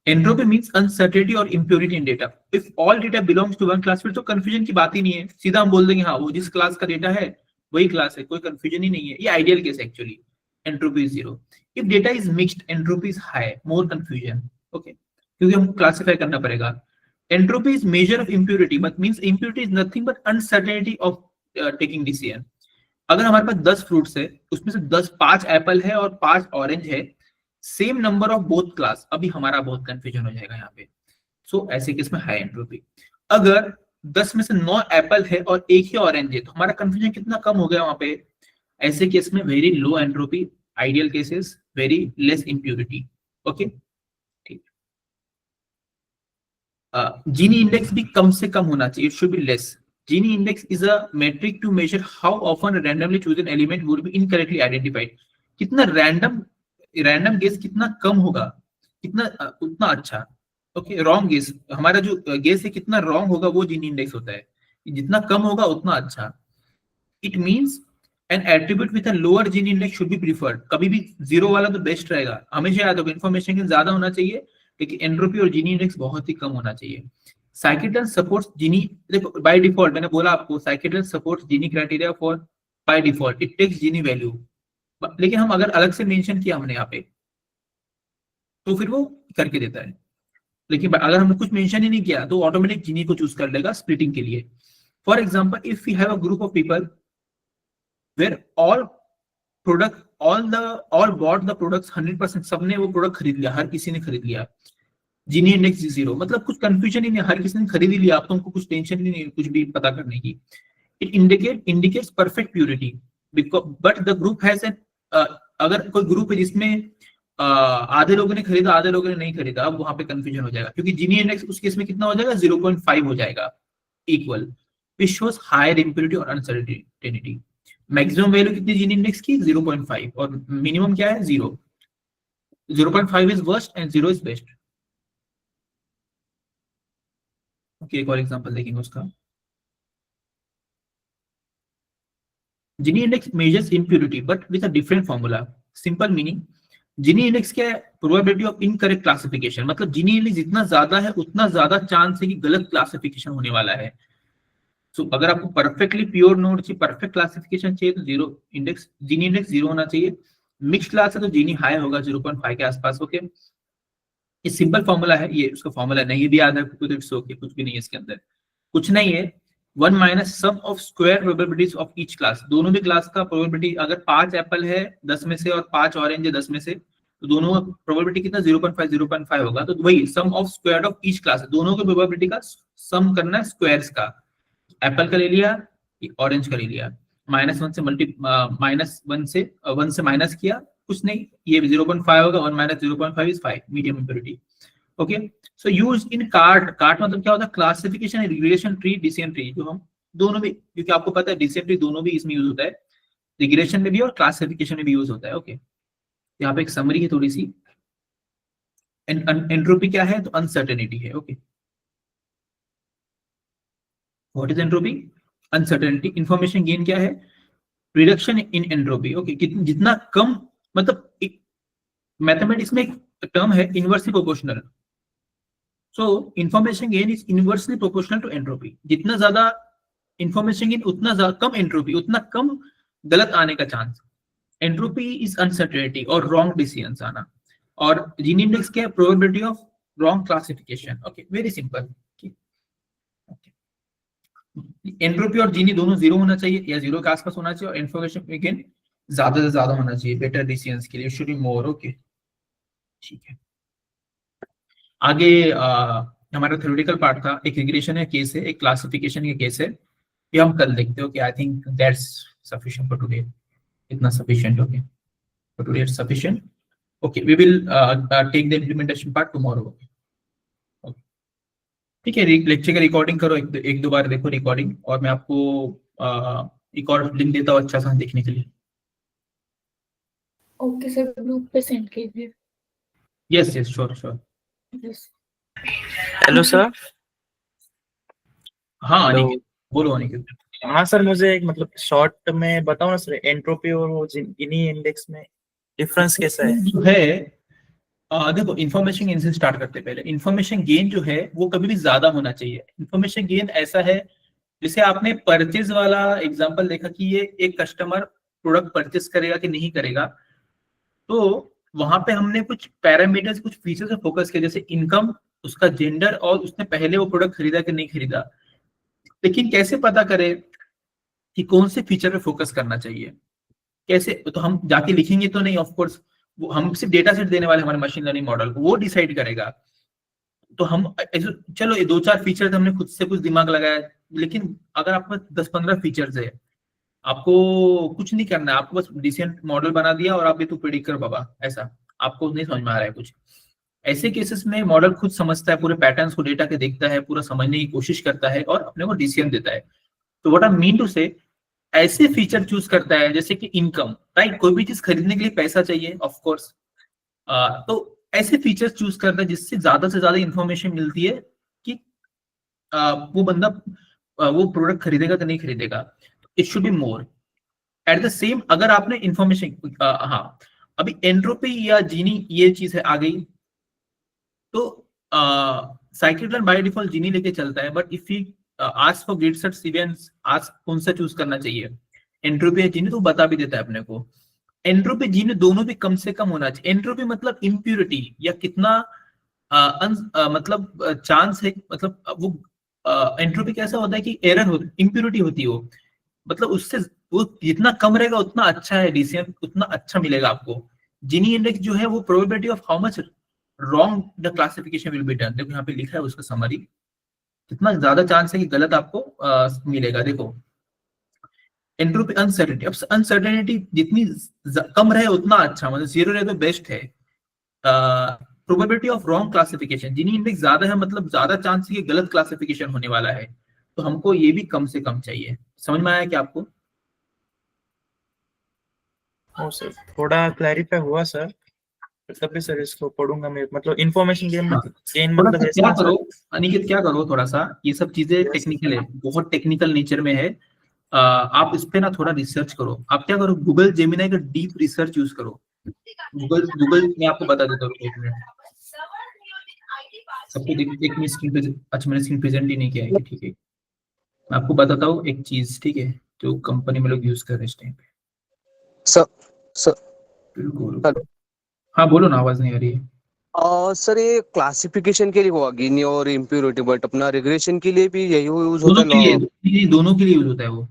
एंट्रोपी मींस अनसर्टेनिटी और impurity in data. If all data belongs to one class, फिर तो कंफ्यूजन की बात ही नहीं है, सीधा हम बोल देंगे हाँ वो जिस क्लास का डेटा है वही क्लास है, कोई कंफ्यूजन ही नहीं है। ये ideal case actually, entropy is zero. If data is mixed, entropy is high, more confusion. Okay, क्योंकि हमको क्लासिफाई करना पड़ेगा। Entropy is measure of impurity, but means impurity is nothing but uncertainty of taking decision. अगर हमारे पास 10 fruits है, उसमें से 5 Apple है और 5 ऑरेंज है, same number of both class, अभी हमारा बहुत कंफ्यूजन हो जाएगा यहाँ पे। सो ऐसे केस में हाई एंट्रोपी। अगर 10 में से 9 एप्पल है और एक ही ऑरेंज है, तो हमारा कंफ्यूजन कितना कम हो गया वहां पे। ऐसे केस में very low entropy, ideal cases very less impurity. Okay ठीक। जीनी इंडेक्स भी कम से कम होना चाहिए, it should be less. Gini index is a metric to measure how often randomly chosen element would be incorrectly identified. कितना random, random guess कितना कम होगा, कितना उतना अच्छा। ओके, रॉन्ग गेस, हमारा जो गेस है कितना रॉन्ग होगा, वो जीनी इंडेक्स होता है। जितना कम होगा उतना अच्छा। It means an attribute with a lower Gini index should be preferred. कभी भी जीरो वाला तो बेस्ट रहेगा, हमेशा याद होगा इन्फॉर्मेशन ज्यादा होना चाहिए, लेकिन एंट्रोपी और जीनी इंडेक्स बहुत ही कम होना चाहिए। साइकिटल सपोर्ट्स जीनी, देखो बाय डिफॉल्ट मैंने बोला आपको, scikit supports Gini criteria for, by default it takes Gini value. लेकिन हम अगर अलग से मेंशन किया हमने यहाँ पे, तो फिर वो करके देता है। लेकिन अगर हमने कुछ मेंशन ही नहीं किया, तो ऑटोमेटिक जीनी को चूज कर लेगा स्प्लिटिंग के लिए। For example, if you have a group of people where all product, all bought the products 100%, सबने वो प्रोडक्ट खरीद लिया, हर किसी ने खरीद लिया, जीनी इंडेक्स जीरो, मतलब कुछ कंफ्यूजन ही नहीं, हर किसी ने खरीद ही लिया, आप तुमको कुछ टेंशन ही नहीं कुछ भी पता करने की। It indicates perfect purity, but the group has an, अगर कोई ग्रुप है जिसमें आधे लोगों ने खरीदा आधे लोगों ने नहीं खरीदा, अब वहां पे कंफ्यूजन हो जाएगा, क्योंकि जीनी इंडेक्स उस केस में कितना हो जाएगा, 0.5 हो जाएगा, equal, which shows higher impurity और अनसर्टेनिटी। मैक्सिमम वैल्यू कितनी जीनी इंडेक्स की, 0.5, और मिनिमम क्या है, 0। 0.5 is worst and 0 is best. Okay, एक और एग्जांपल देखेंगे उसका। Gini index measures impurity but with a different formula. Simple meaning, Gini index क्या है, प्रोबेबिलिटी ऑफ इनकरेक्ट क्लासिफिकेशन, मतलब जीनी इंडेक्स जितना ज्यादा है उतना ज्यादा चांस है कि गलत क्लासिफिकेशन होने वाला है। सो अगर आपको परफेक्टली प्योर नोड चाहिए, परफेक्ट क्लासिफिकेशन चाहिए, तो जीरो इंडेक्स, जीनी इंडेक्स जीरो होना चाहिए। मिक्स क्लास है तो जीनी हाई होगा, 0.5 के आसपास। ओके, ये सिंपल फॉर्मूला है, ये उसका फॉर्मूला नहीं भी याद है कुछ, इट्स ओके, कुछ भी नहीं है इसके अंदर, कुछ नहीं है। 1 minus sum of square probabilities of each class, दोनों भी क्लास का प्रोबेबिलिटी, अगर 5 एप्पल है 10 में से और 5 ऑरेंज है 10 में से, तो दोनों का प्रोबेबिलिटी कितना 0.5 होगा। तो वही sum of square of each class, दोनों के प्रोबेबिलिटी का सम करना है स्क्वायर्स का। एप्पल का ले लिया, ऑरेंज का ले लिया, -1 से वन से माइनस किया, कुछ नहीं, ये 0.5 होगा, 1 minus 0.5 is 5, medium impurity. Okay, so use in cart मतलब क्या होता है, classification, regression tree, decision tree, जो हम दोनों भी, क्योंकि आपको पता है डिसीजन ट्री दोनों भी इसमें यूज होता है, रिग्रेशन में भी और क्लासिफिकेशन में भी यूज होता है। ओके, यहाँ पे एक समरी है थोड़ी सी। एंट्रोपी क्या है, तो अनसर्टेनिटी है। Okay, what is entropy, uncertainty. Information gain क्या है, रिडक्शन इन एंट्रोपी। ओके, जितना कम, मतलब मैथमेटिक्स में एक टर्म है inversely proportional. So information gain is inversely proportional to entropy. जितना ज्यादा इंफॉर्मेशन गेन उतना कम एंट्रोपी, उतना कम गलत आने का चांस। एंट्रोपी इज अनसर्टेनिटी और रॉन्ग डिसीजंस आना, और जीनी इंडेक्स क्या है, probability of wrong classification. Okay, very simple. Entropy और जीनी दोनों 0 होना चाहिए या 0 के आसपास होना चाहिए, और इंफॉर्मेशन गेन ज्यादा से ज्यादा होना चाहिए बेटर डिसीजंस के लिए, शुड बी मोर। ओके, ठीक है। आगे हमारा थ्योरेटिकल पार्ट था, एक रिग्रेशन है केस है, एक क्लासिफिकेशन के केस है, ये हम कल देखते हो कि I think that's sufficient for today. इतना sufficient, okay, for today it's sufficient. Okay, we will take the implementation part tomorrow. ठीक है, लेक्चर का रिकॉर्डिंग करो, एक दो बार देखो रिकॉर्डिंग, और मैं आपको एक और लिंक देता हूँ अच्छा सा देखने के लिए। ओके सर, ग्रुप पे सेंड कीजिए। Yes yes, sure sure. Hello sir. हाँ अनिकेत, बोलो अनिकेत। हाँ सर, मुझे एक मतलब शॉर्ट में बताओ ना सर, एंट्रोपी और जीनी इंडेक्स में डिफरेंस कैसा है? जो है देखो, इन्फॉर्मेशन गेन से स्टार्ट करते हैं। पहले इन्फॉर्मेशन गेन जो है वो कभी भी ज्यादा होना चाहिए। इन्फॉर्मेशन गेन ऐसा है, जैसे आपने परचेज वाला एग्जांपल देखा कि ये एक कस्टमर प्रोडक्ट परचेज करेगा कि नहीं करेगा, तो वहां पे हमने कुछ पैरामीटर्स, कुछ फीचर्स पे फोकस किया, जैसे इनकम, उसका जेंडर, और उसने पहले वो प्रोडक्ट खरीदा कि नहीं खरीदा। लेकिन कैसे पता करें कि कौन से फीचर पे फोकस करना चाहिए, कैसे, तो हम जाके लिखेंगे तो नहीं, ऑफ कोर्स वो हम सिर्फ डेटा सेट देने वाले, हमारे मशीन लर्निंग मॉडल को वो डिसाइड करेगा। तो हम चलो ये 2-4 फीचर हमने खुद से कुछ दिमाग लगाया, लेकिन अगर आपके पास 10-15 फीचर्स है, आपको कुछ नहीं करना है, आपको बस डिसेंट मॉडल बना दिया और आप ये तो प्रेडिक्ट कर बाबा, ऐसा आपको नहीं समझ में आ रहा है कुछ। ऐसे केसेस में मॉडल खुद समझता है, पूरे पैटर्न्स को डेटा के देखता है, पूरा समझने की कोशिश करता है और अपने को डिसीजन देता है। तो व्हाट आई मीन टू से, ऐसे फीचर चूज करता है जैसे कि इनकम, राइट, कोई भी चीज खरीदने के लिए पैसा चाहिए ऑफ कोर्स, तो ऐसे फीचर्स चूज करता है जिससे ज्यादा से ज्यादा इंफॉर्मेशन मिलती है कि वो बंदा वो प्रोडक्ट खरीदेगा कि नहीं खरीदेगा। It should be more at the same. अगर आपने इंफॉर्मेशन हाँ, अभी एंट्रोपी या जीनी ये चीज है आ गई, तो साइकिल बाय डिफॉल्ट जीनी लेके चलता है, but if you ask for grade search events, ask कौन सा चूज करना चाहिए, एंट्रोपी या जीनी, तो बता भी देता है अपने को। एंट्रोपी जीनी दोनों भी कम से कम होना चाहिए। एंट्रोपी मतलब इम्प्योरिटी, या कितना मतलब चांस है, मतलब वो एंट्रोपी कैसा होता है कि एरर हो, इम्प्योरिटी होती है वो, मतलब उससे वो जितना कम रहेगा उतना अच्छा है, डिसीजन उतना अच्छा मिलेगा आपको। जीनी इंडेक्स जो है वो probability of how much wrong the classification will be done. देखो यहाँ पे लिखा है उसका समरी, कितना ज्यादा चांस है कि गलत आपको मिलेगा। देखो एंट्रोपी अनसर्टेनिटी, अब अनसर्टेनिटी जितनी कम रहे उतना अच्छा, मतलब 0 रहे तो बेस्ट है। Probability of wrong classification, Gini index ज्यादा है मतलब ज्यादा चांस है कि गलत क्लासिफिकेशन होने वाला है, तो हमको ये भी कम से कम चाहिए। समझ में आया क्या आपको? ओ सर, थोड़ा क्लैरिफाई हुआ सर, तभी सर इसको पढ़ूंगा मैं, मतलब इंफॉर्मेशन गेन मतलब ऐसा क्या करो अनिकेत, क्या करो, थोड़ा सा ये सब चीजें टेक्निकल है, बहुत टेक्निकल नेचर में है। आप इस पे ना थोड़ा रिसर्च करो। आप क्या करो, गूगल जेमिनाई का डीप रिसर्च यूज करो। गूगल मैं आपको बता देता हूँ, एक मिनट सबको एक मिनट स्क्रीन पे, अच्छा मैंने स्क्रीन प्रेजेंट ही नहीं किया है, ठीक है। मैं आपको बताता हूँ एक चीज, ठीक है, जो कंपनी में लोग यूज कर रहे हैं इस टाइम पे। सर बिल्कुल, हाँ बोलो ना, आवाज नहीं आ रही है। सर ये क्लासिफिकेशन के लिए हुआ गिनी और इम्प्योरिटी, बट अपना रिग्रेशन के लिए भी यही यूज होता दोनों के लिए, है। दोनों के लिए यूज होता है वो,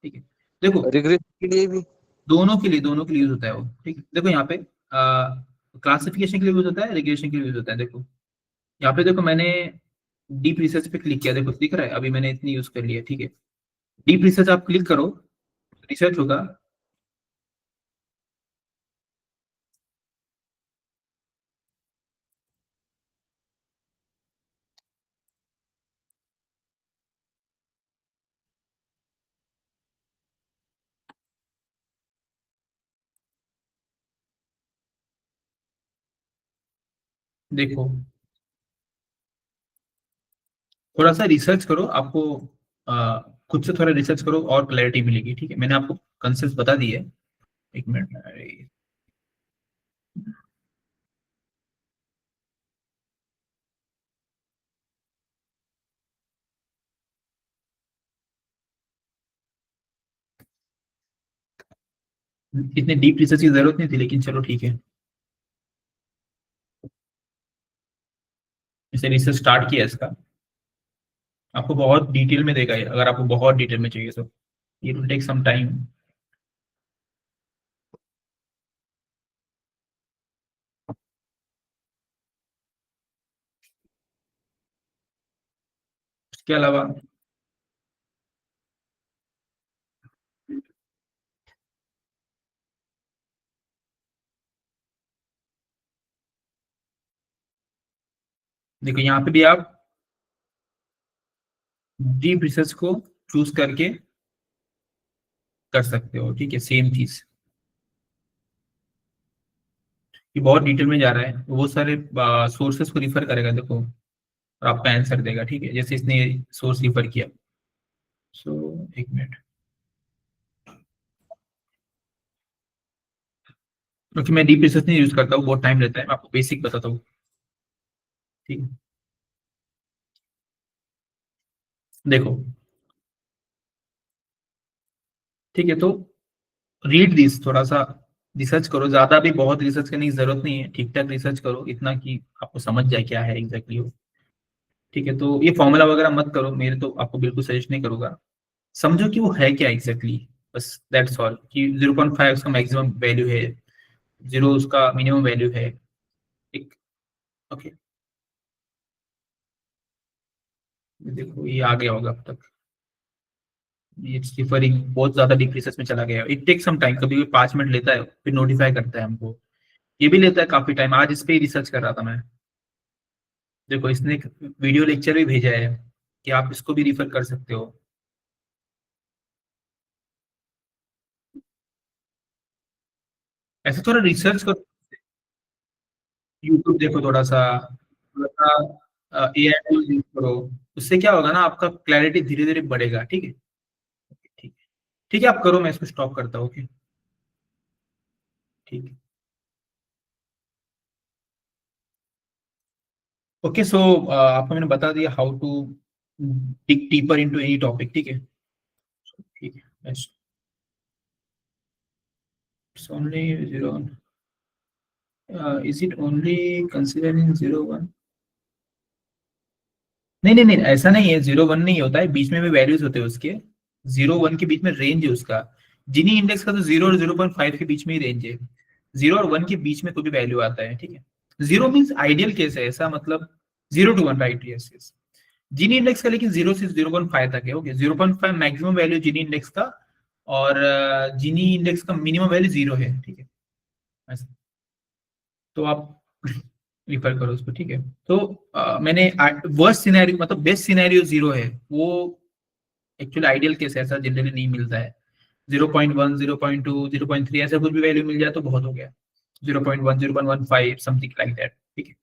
ठीक है। देखो रिग्रेशन के लिए भी। दोनों के लिए यूज होता है वो, ठीक है। देखो यहाँ पे क्लासिफिकेशन के लिए यूज होता है, रिग्रेशन के लिए यूज होता है। देखो यहाँ पे देखो, मैंने डीप रिसर्च पे क्लिक किया, देखो दिख रहा है, अभी मैंने इतनी यूज कर लिया, ठीक है। डीप रिसर्च आप क्लिक करो, रिसर्च होगा। देखो थोड़ा सा रिसर्च करो, आपको खुद से थोड़ा रिसर्च करो और क्लैरिटी मिलेगी, ठीक है। मैंने आपको कंसेप्ट बता दिए है। एक मिनट, इतने डीप रिसर्च की जरूरत नहीं थी, लेकिन चलो ठीक है। इसे रिसर्च स्टार्ट किया इसका, आपको बहुत डिटेल में देगा ये, अगर आपको बहुत डिटेल में चाहिए तो ये विल टेक सम टाइम। उसके अलावा देखो यहाँ पे भी आप डीप रिसर्च को चूज करके कर सकते हो, ठीक है। सेम चीज, ये बहुत डिटेल में जा रहा है, वो सारे सोर्सेस को रिफर करेगा, देखो, और आपका आंसर देगा, ठीक है, जैसे इसने सोर्स रिफर किया। सो एक मिनट, क्योंकि मैं डीप रिसर्च नहीं यूज करता हूँ, बहुत टाइम लेता है, मैं आपको बेसिक बताता हूँ, ठीक है। देखो ठीक है, तो रीड दिस, थोड़ा सा रिसर्च करो, ज्यादा भी बहुत रिसर्च करने की जरूरत नहीं है, ठीक ठाक रिसर्च करो, इतना कि आपको समझ जाए क्या है एग्जैक्टली वो, ठीक है। तो ये फॉर्मूला वगैरह मत करो, मेरे तो आपको बिल्कुल सजेस्ट नहीं करूंगा। समझो कि वो है क्या एग्जैक्टली, बस दैट्स ऑल, कि 0.5 उसका मैक्सिमम वैल्यू है, 0 उसका मिनिमम वैल्यू है, एक, ओके। देखो ये आ गया होगा अब तक, ये डिफरिंग बहुत ज्यादा डीप रिसर्च में चला गया, इट टेक सम टाइम, कभी भी 5 मिनट लेता है, फिर नोटिफाई करता है हमको, ये भी लेता है काफी टाइम। आज इस पे ही रिसर्च कर रहा था मैं। देखो इसने एक वीडियो लेक्चर भी भेजा है कि आप इसको भी रिफर कर सकते हो। ऐसे थोड़ा रिसर्च करो, यूट्यूब देखो थोड़ा सा एआई टूल यूज करो, उससे क्या होगा ना, आपका क्लैरिटी धीरे धीरे बढ़ेगा, ठीक है। ठीक है, ठीक है, आप करो, मैं इसको स्टॉप करता हूँ, ओके। ठीक है, ओके। सो आपको मैंने बता दिया how to dig deeper into any topic, ठीक है। ठीक है, it's only 0. Is it only considering 0, 1? नहीं नहीं नहीं, ऐसा नहीं है, 0, 1 नहीं होता है, बीच में भी वैल्यूज होते हैं उसके, 0, 1 के बीच में रेंज है उसका। जिनी इंडेक्स का तो 0 और 0.5 के बीच में ही रेंज है, 0 और 1 के बीच में कोई भी वैल्यू आता है, ठीक है। 0 मीन्स आइडियल केस है, ऐसा मतलब 0 to 1, right, yes yes. Gini index का लेकिन 0 से 0.5 तक है, okay. 0.5 maximum value Gini index का, और जिनी इंडेक्स का मिनिमम वैल्यू 0 है, ठीक है, ऐसा। तो आप रिफर करो उसको, ठीक है। तो मैंने वर्स्ट सिनेरियो मतलब बेस्ट सिनेरियो 0 है, वो एक्चुअली आइडियल केस ऐसा जनरली नहीं मिलता है। 0.1, 0.2, 0.3 ऐसा कुछ भी वैल्यू मिल जाए तो बहुत हो गया, 0.1, 0.15 समथिंग लाइक दैट, ठीक है।